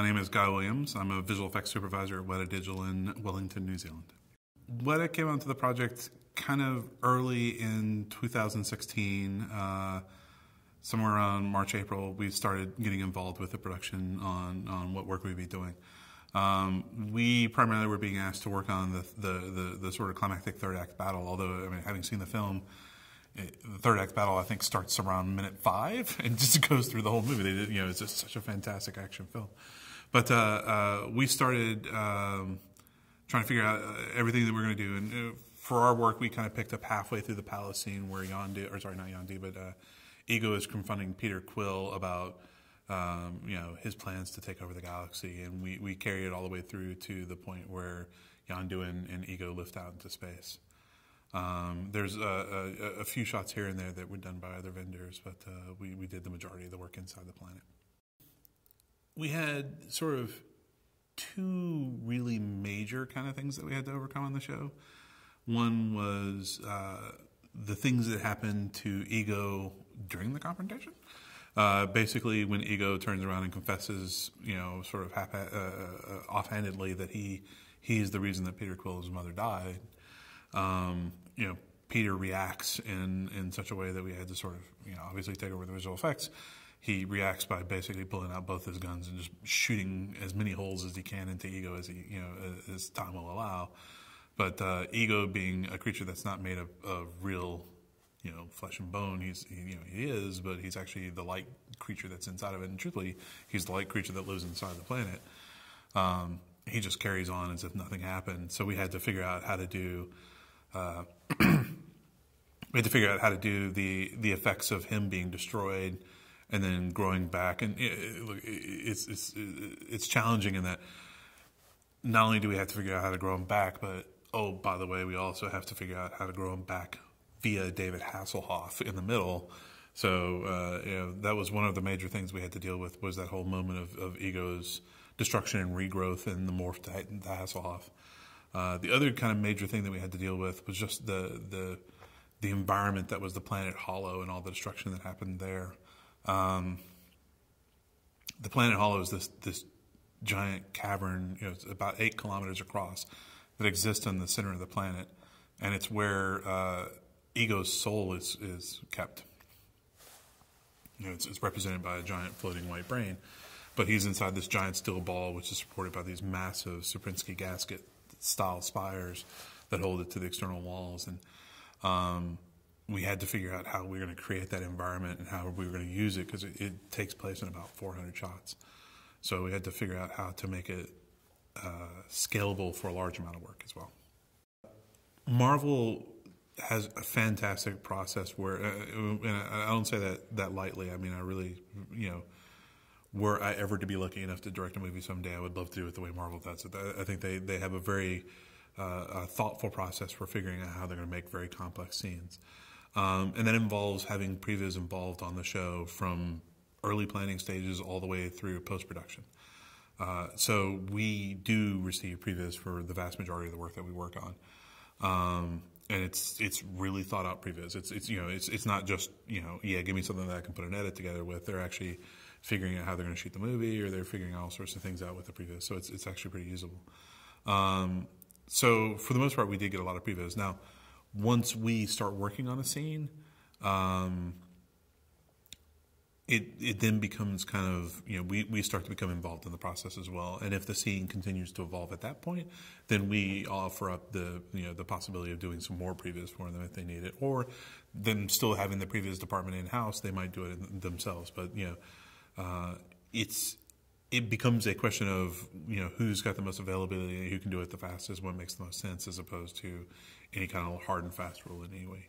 My name is Guy Williams. I'm a visual effects supervisor at Weta Digital in Wellington, New Zealand. Weta came onto the project kind of early in 2016. Somewhere around March, April, we started getting involved with the production on what work we'd be doing. We primarily were being asked to work on the sort of climactic third act battle, although, I mean, having seen the film, the third act battle, I think, starts around minute 5 and just goes through the whole movie. They did, it's just such a fantastic action film. But we started trying to figure out everything that we were going to do. And for our work, we kind of picked up halfway through the palace scene where Ego is confronting Peter Quill about his plans to take over the galaxy, and we carry it all the way through to the point where Yondu and Ego lift out into space. There's a few shots here and there that were done by other vendors, but we did the majority of the work inside the planet. We had sort of 2 really major kind of things that we had to overcome on the show. One was the things that happened to Ego during the confrontation. Basically, when Ego turns around and confesses, sort of offhandedly that he's the reason that Peter Quill's mother died, Peter reacts in such a way that we had to sort of, obviously take over the visual effects. He reacts by basically pulling out both his guns and just shooting as many holes as he can into Ego as as time will allow. But Ego, being a creature that's not made of real, flesh and bone, he is, but he's actually the light creature that's inside of it. And truthfully, he's the light creature that lives inside the planet. He just carries on as if nothing happened. So we had to figure out how to do. We had to figure out how to do the effects of him being destroyed and then growing back. And it's challenging in that not only do we have to figure out how to grow him back, but oh, by the way, we also have to figure out how to grow him back via David Hasselhoff in the middle. So that was one of the major things we had to deal with, was that whole moment of Ego's destruction and regrowth and the morph to Hasselhoff. The other kind of major thing that we had to deal with was just the environment that was the planet Hollow and all the destruction that happened there. The planet Hollow is this giant cavern, it's about 8 kilometers across, that exists in the center of the planet, and it's where Ego's soul is kept. It's represented by a giant floating white brain, but he's inside this giant steel ball, which is supported by these massive Sierpinski gasket-style spires that hold it to the external walls. And we had to figure out how we were going to create that environment and how we were going to use it, because it takes place in about 400 shots. So we had to figure out how to make it scalable for a large amount of work as well. Marvel has a fantastic process where, and I don't say that lightly. I mean, I really, were I ever to be lucky enough to direct a movie someday, I would love to do it the way Marvel does it. I think they have a very thoughtful process for figuring out how they're going to make very complex scenes. And that involves having previs involved on the show from early planning stages all the way through post-production. So we do receive previs for the vast majority of the work that we work on. And it's really thought out previs. It's not just, give me something that I can put an edit together with. They're actually figuring out how they're going to shoot the movie, or they're figuring all sorts of things out with the previs. So it's actually pretty usable. So for the most part, we did get a lot of previs. Now, once we start working on a scene, it then becomes kind of, we start to become involved in the process as well. And if the scene continues to evolve at that point, then we offer up the possibility of doing some more previs for them if they need it, or them still having the previs department in-house, they might do it themselves. But, it becomes a question of, who's got the most availability and who can do it the fastest, what makes the most sense, as opposed to any kind of hard and fast rule in any way.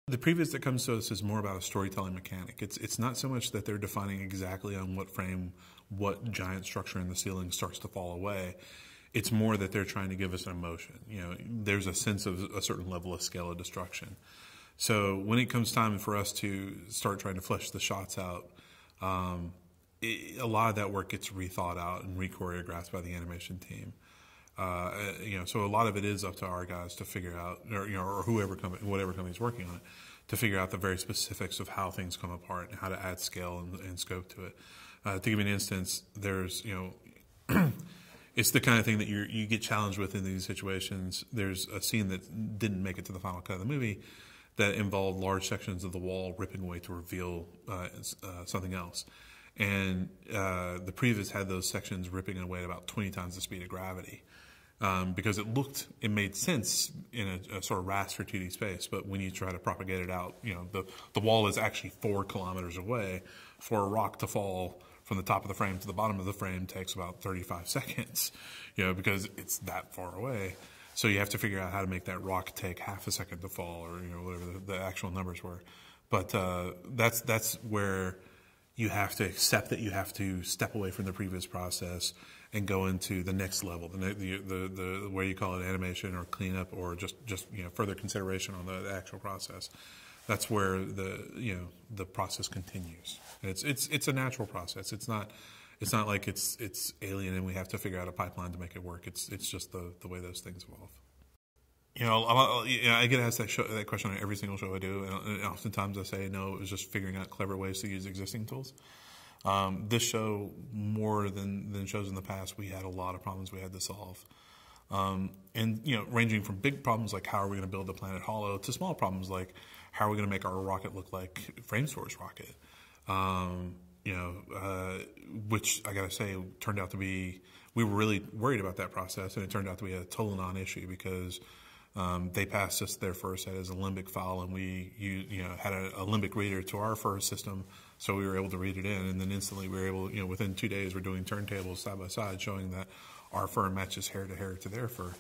The previs that comes to us is more about a storytelling mechanic. It's not so much that they're defining exactly on what frame, what giant structure in the ceiling starts to fall away. It's more that they're trying to give us an emotion. There's a sense of a certain level of scale of destruction. So when it comes time for us to start trying to flesh the shots out, a lot of that work gets rethought out and re-choreographed by the animation team. So a lot of it is up to our guys to figure out, or whatever company's working on it, to figure out the very specifics of how things come apart and how to add scale and scope to it. To give you an instance, there's, it's the kind of thing that you get challenged with in these situations. There's a scene that didn't make it to the final cut of the movie that involved large sections of the wall ripping away to reveal something else. And the previs had those sections ripping away at about 20 times the speed of gravity. Because it made sense in a sort of raster 2D space, but when you try to propagate it out, the wall is actually 4 kilometers away. For a rock to fall from the top of the frame to the bottom of the frame takes about 35 seconds, because it's that far away. So you have to figure out how to make that rock take half a second to fall, or whatever the actual numbers were. But that's where you have to accept that you have to step away from the previous process and go into the next level, the where you call it animation or cleanup or just further consideration on the actual process. That's where the process continues. It's a natural process. It's not like it's alien and we have to figure out a pipeline to make it work. It's just the way those things evolve. I get asked that question on every single show I do, and oftentimes I say no. It was just figuring out clever ways to use existing tools. This show, more than shows in the past, we had a lot of problems we had to solve. And ranging from big problems like how are we going to build the planet hollow to small problems like how are we going to make our rocket look like Framestores rocket. Which I got to say turned out to be, we were really worried about that process, and it turned out to be a total non-issue because they passed us their first set as a limbic file, and we had a limbic reader to our first system, so we were able to read it in, and then instantly we were able, within 2 days, we're doing turntables side by side showing that our fur matches hair to hair to their fur.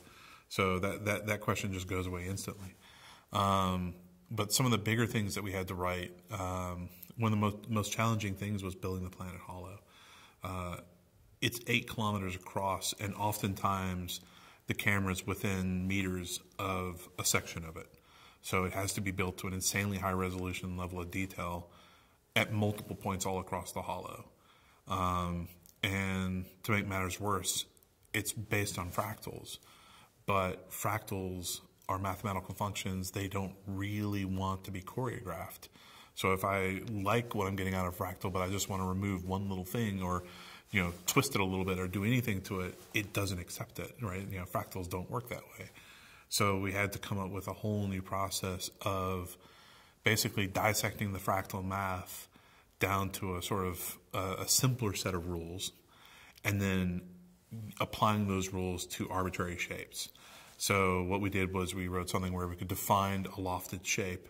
So that question just goes away instantly. But some of the bigger things that we had to write, one of the most challenging things was building the planet hollow. It's 8 kilometers across, and oftentimes the camera's within meters of a section of it. So it has to be built to an insanely high resolution level of detail at multiple points all across the hollow. And to make matters worse, it's based on fractals. But fractals are mathematical functions. They don't really want to be choreographed. So if I like what I'm getting out of fractal, but I just want to remove one little thing or twist it a little bit or do anything to it, it doesn't accept it, right? Fractals don't work that way. So we had to come up with a whole new process of basically dissecting the fractal math down to a sort of a simpler set of rules, and then applying those rules to arbitrary shapes. So what we did was we wrote something where we could define a lofted shape,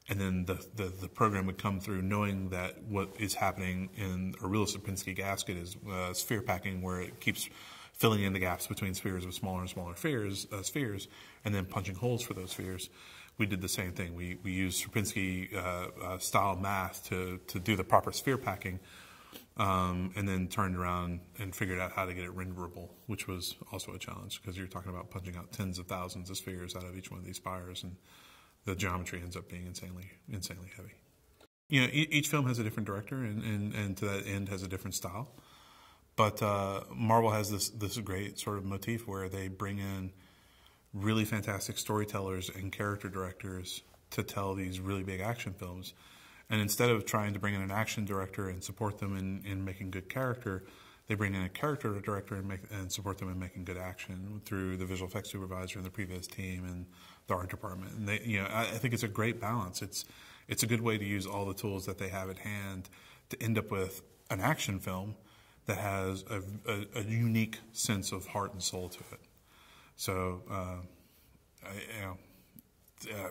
and then the program would come through knowing that what is happening in a real Sierpinski gasket is sphere packing, where it keeps filling in the gaps between spheres with smaller and smaller spheres, and then punching holes for those spheres. We did the same thing. We used Sierpinski style math to do the proper sphere packing, and then turned around and figured out how to get it renderable, which was also a challenge because you're talking about punching out tens of thousands of spheres out of each one of these spires, and the geometry ends up being insanely heavy. Each film has a different director, and to that end has a different style. But Marvel has this great sort of motif where they bring in really fantastic storytellers and character directors to tell these really big action films. And instead of trying to bring in an action director and support them in making good character, they bring in a character director and support them in making good action through the visual effects supervisor and the previous team and the art department. And I think it's a great balance. It's a good way to use all the tools that they have at hand to end up with an action film that has a unique sense of heart and soul to it. So,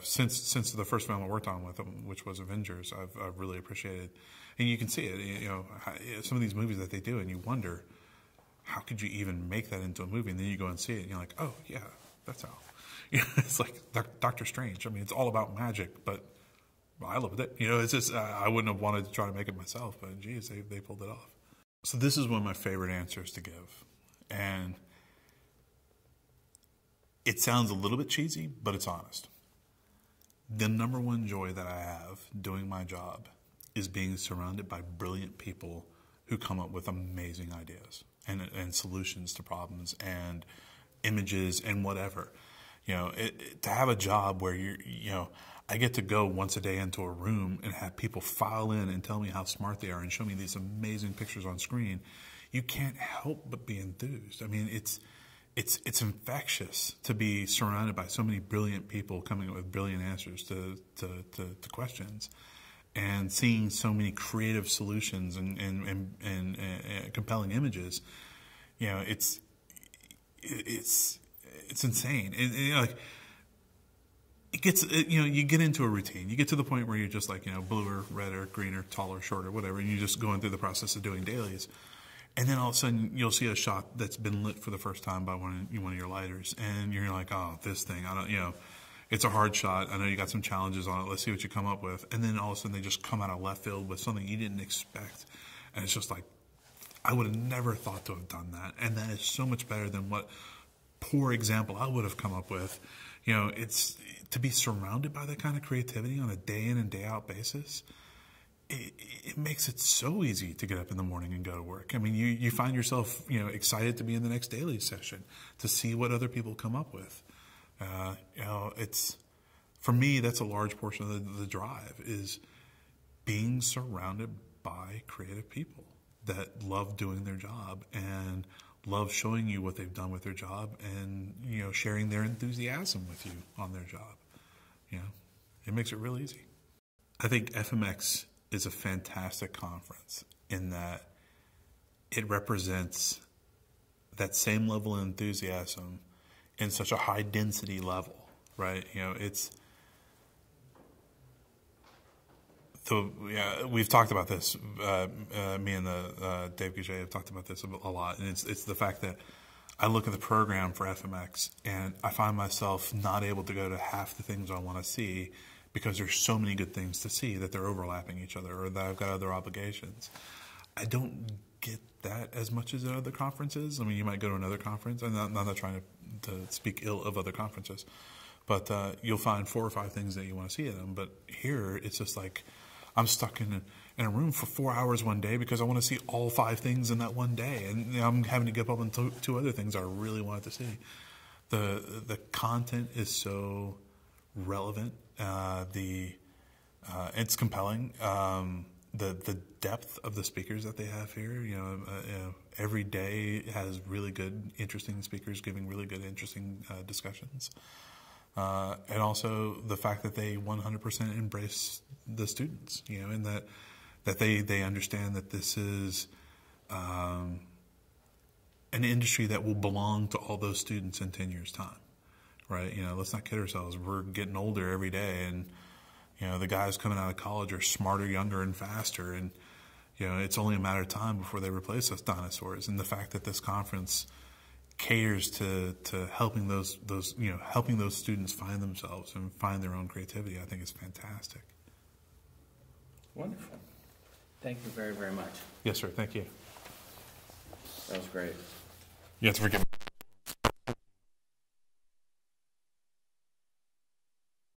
since the first film I worked on with them, which was Avengers, I've really appreciated, and you can see it. Some of these movies that they do, and you wonder, how could you even make that into a movie? And then you go and see it, and you're like, oh yeah, that's how. It's like Doctor Strange. I mean, it's all about magic, but I loved it. It's just I wouldn't have wanted to try to make it myself, but geez, they pulled it off. So this is one of my favorite answers to give, and it sounds a little bit cheesy, but it's honest. The number one joy that I have doing my job is being surrounded by brilliant people who come up with amazing ideas and solutions to problems and images and whatever. To have a job where I get to go once a day into a room and have people file in and tell me how smart they are and show me these amazing pictures on screen. you can't help but be enthused. I mean, it's infectious to be surrounded by so many brilliant people coming up with brilliant answers to questions, and seeing so many creative solutions and compelling images. You know, it's insane. Like, you get into a routine. You get to the point where you're just like, bluer, redder, greener, taller, shorter, whatever, and you're just going through the process of doing dailies. And then all of a sudden you'll see a shot that's been lit for the first time by one of your lighters, and you're like, oh, this thing, it's a hard shot. I know you got some challenges on it. Let's see what you come up with. And then all of a sudden they just come out of left field with something you didn't expect, and it's just like, I would have never thought to have done that, and that is so much better than what poor example I would have come up with. It's to be surrounded by that kind of creativity on a day in and day out basis. It makes it so easy to get up in the morning and go to work. I mean, you find yourself, excited to be in the next daily session to see what other people come up with. For me, that's a large portion of the drive, is being surrounded by creative people that love doing their job and love showing you what they've done with their job, and sharing their enthusiasm with you on their job. It makes it real easy. I think FMX is a fantastic conference in that it represents that same level of enthusiasm in such a high density level, right? We've talked about this. Me and Dave Gouget have talked about this a lot, and it's the fact that I look at the program for FMX and I find myself not able to go to half the things I want to see, because there's so many good things to see that they're overlapping each other, or that I've got other obligations. I don't get that as much as at other conferences. I mean, you might go to another conference, and I'm not trying to speak ill of other conferences, but you'll find 4 or 5 things that you want to see at them. But here, it's just like, I'm stuck in a room for 4 hours one day because I want to see all 5 things in that one day, and I'm having to give up on 2 other things I really wanted to see. The content is so relevant. It's compelling. The depth of the speakers that they have here, every day has really good, interesting speakers giving really good, interesting discussions. And also the fact that they 100% embrace the students, and that they understand that this is an industry that will belong to all those students in 10 years' time. Right, let's not kid ourselves. We're getting older every day, and the guys coming out of college are smarter, younger, and faster, and it's only a matter of time before they replace us dinosaurs. And the fact that this conference caters to helping those students find themselves and find their own creativity, I think is fantastic. Wonderful. Thank you very, very much. Yes, sir. Thank you. That was great. You have to forgive me.